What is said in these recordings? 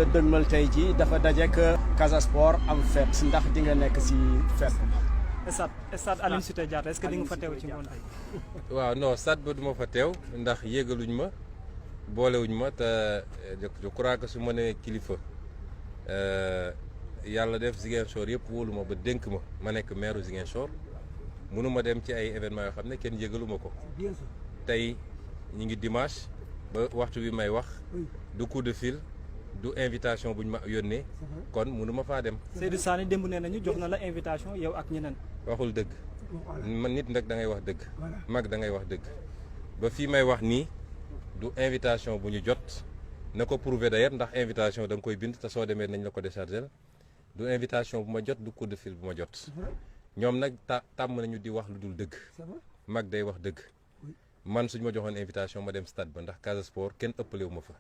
dëgmal tey ji dafa dajeek Casa Sport am fête ndax di nga nekk ci fête. stade Aline Sitoé Diatta est-ce que di nga fa teew ci ngoon tey. waaw non stade ba duma fa teew ndax yégaluñ ma boolewuñ ma te je crois que su ma nee kilifa yàlla def Ziguinchor yëpp wóolu ma ba dénk ma nekk maire Ziguinchor mënuma dem ci ay événements yoo xam ne kenn yégalu ma ko tey ñu ngi dimanche ba waxtu bi may wax du coup de fil du invitation buñ ma yónnee kon mënuma faa dem. Seydou Sané démb nee nañu jox na la invitation yow ak ñeneen. waxul dëgg man nit nag da ngay wax dëgg mag da ngay wax dëgg ba fii may wax nii du invitation bu ñu jot na ko prouver d'ailleurs ndax invitation da nga koy bind te soo demee nañ la ko décharger du invitation bu ma jot du coup de fil bu ma jot ñoom nag tàmm nañu di wax lu dul dëgg mag day wax dëgg man suñ ma joxoon invitation ma dem stade ba ndax Casa Sport kenn ëppalewu ma fa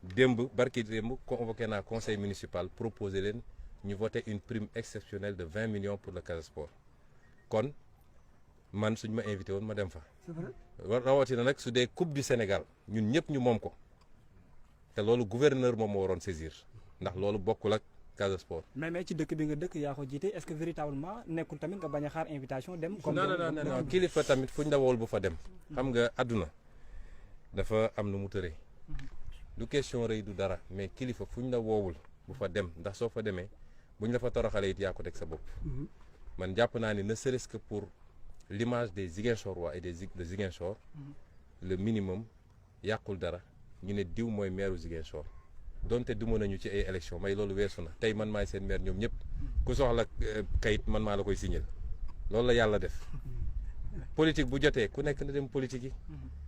démb barki démb convoqué naa conseil municipal proposé leen ñu voté une prime exceptionnelle de 20 millions pour le Casa Sport kon man suñ ma invité woon ma dem fa rawatina nag su dee coupe du Sénégal ñun ñëpp ñu moom ko te loolu gouverneur moom moo waroon saisir ndax loolu bokkul ak Casa Sport. mais ci dëkk bi nga dëkk yaa ko jiite est-ce que véritablement nekkul tamit nga bañ a xaar invitation dem. comme non kilifa tamit fuñ la wool bu fa dem. xam nga àdduna dafa am nu mu tëree. du question rëy du dara mais kilifa fuñ la woowul bu fa dem ndax soo fa demee buñ la fa toroxalee it yaa ko teg sa bopp. man jàpp naa ne ne serait-ce que pour l'image des Ziguinchorois et de Ziguinchor le minimum yàqul dara ñu ne diw mooy maire Ziguinchor donte duma nañu ci ay élection may loolu weesu na tey man maay seen maire ñoom ñëpp ku soxla kayit man maa la koy signal loolu la yàlla def politique bu jotee ku nekk na dem politique yi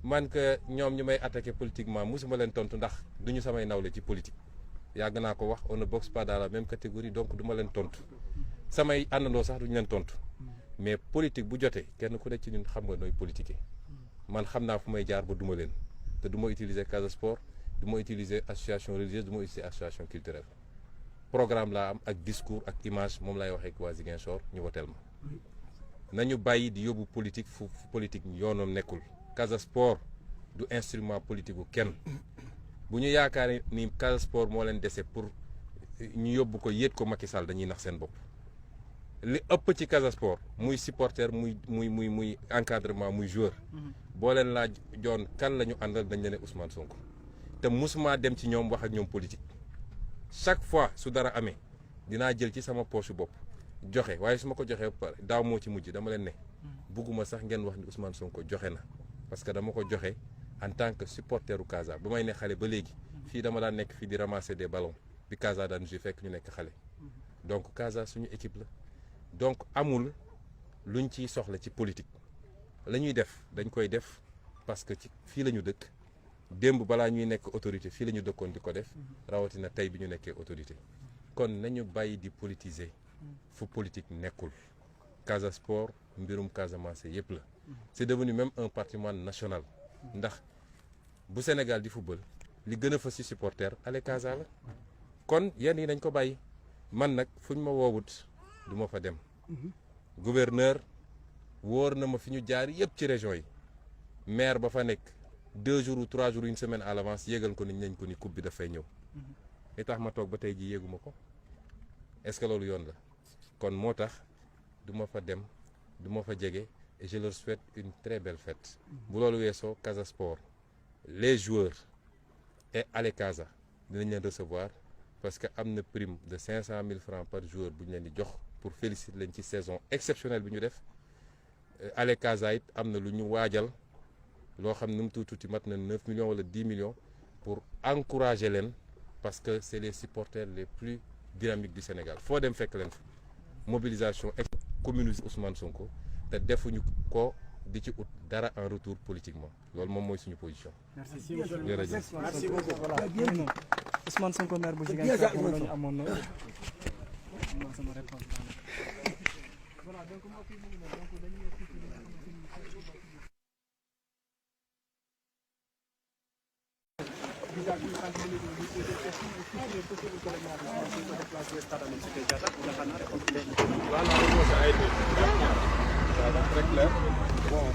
man que ñoom ñu may attaqué politiquement musuma leen tontu ndax du ñu samay nawle ci politique yàgg naa ko wax on ne boxe pas dans la même catégorie donc du ma leen tontu samay àndandoo sax duñu leen tontu mais politique bu jotee kenn ku nekk ci ñun xam nga nooy politique man xam naa fu may jaar ba duma leen te du ma utiliser Casa Sport du ma utiliser association religieuse du ma utiliser association culturelle programme laa am ak discours ak image moom laay waxee ak waa Ziguinchor ñu woteel ma nañu bàyyi di yóbbu politique fu politique yoonoom nekkul Casa Sport du instrument politique bu kenn bu ñu yaakaar ni Casa Sport moo leen dese pour ñu yóbbu ko yéet ko Macky Sall dañuy nax seen bopp li ëpp ci Casa Sport muy supporter muy encadrement muy joueur boo leen laaj joon kan la ñu àndal dañ leen ne Ousmane Sonko te musuma dem ci ñoom wax ak ñoom politique chaque fois su dara amee dinaa jël ci sama poche bopp joxe waaye su ma ko joxee ba pare daaw moo ci mujj dama leen ne bugguma sax ngeen wax ni Ousmane Sonko joxe na parce que dama ko joxe en tant que supporteru Casa ba may ne xale ba léegi fii dama daan nekk fii di ramasser des ballons bi Casa daan jouer fekk ñu nekk xale donc Casa suñu équipe la donc amul luñ ciy soxla ci politique la ñuy def dañ koy def parce que ci fii la ñu dëkk démb balaa ñuy nekk autorité fii la ñu dëkkoon di ko def rawatina tey bi ñu nekkee autorité kon nañu bàyyi di politiser fu politique nekkul Casa Sport mbirum Casamance yëpp la c'est devenu même un patrimoine national ndax bu Sénégal di football li gën a fa ci supporter ale Casa la kon yenn yi nañ ko bàyyi man nag fuñ ma woowut du ma fa dem gouverneur wóor na ma fi ñu jaar yëpp ci région yi maire ba fa nekk 2 jours ou 3 jours une semaine à l'avance yéegal ko ni nañ ko ni coupe bi dafay ñëw li tax ma toog ba tey ji yéeguma ko est-ce que loolu yoon la kon moo tax du ma fa dem du ma fa jege et je leur souhaite une très belle fête bu loolu weesoo Casa Sport les joueurs et ale Casa dinañ leen recevoir parce que am na prime de 500 000 francs par joueur bu ñu leen di jox pour féliciter leen ci saison exceptionnelle bi ñu def ale Casa it am na lu ñu waajal loo xam ne mu tuuti mat na 9 millions wala 10 millions pour encourager leen parce que c'est les supporters les plus dynamiques du Sénégal foo dem fekk leen fa mobilisation commune Ousmane Sonko te defuñu ko di ci ut dara en retour politiquement loolu moom mooy suñu position. merci jërëjëf merci beaucoup voilà Ousmane Sonko maire bu Ziguinchor moom la ñu amoon na sama réponse voilà donc mbokk yi mu ngi noonu donc dañuy Voilà, très clair. Bon,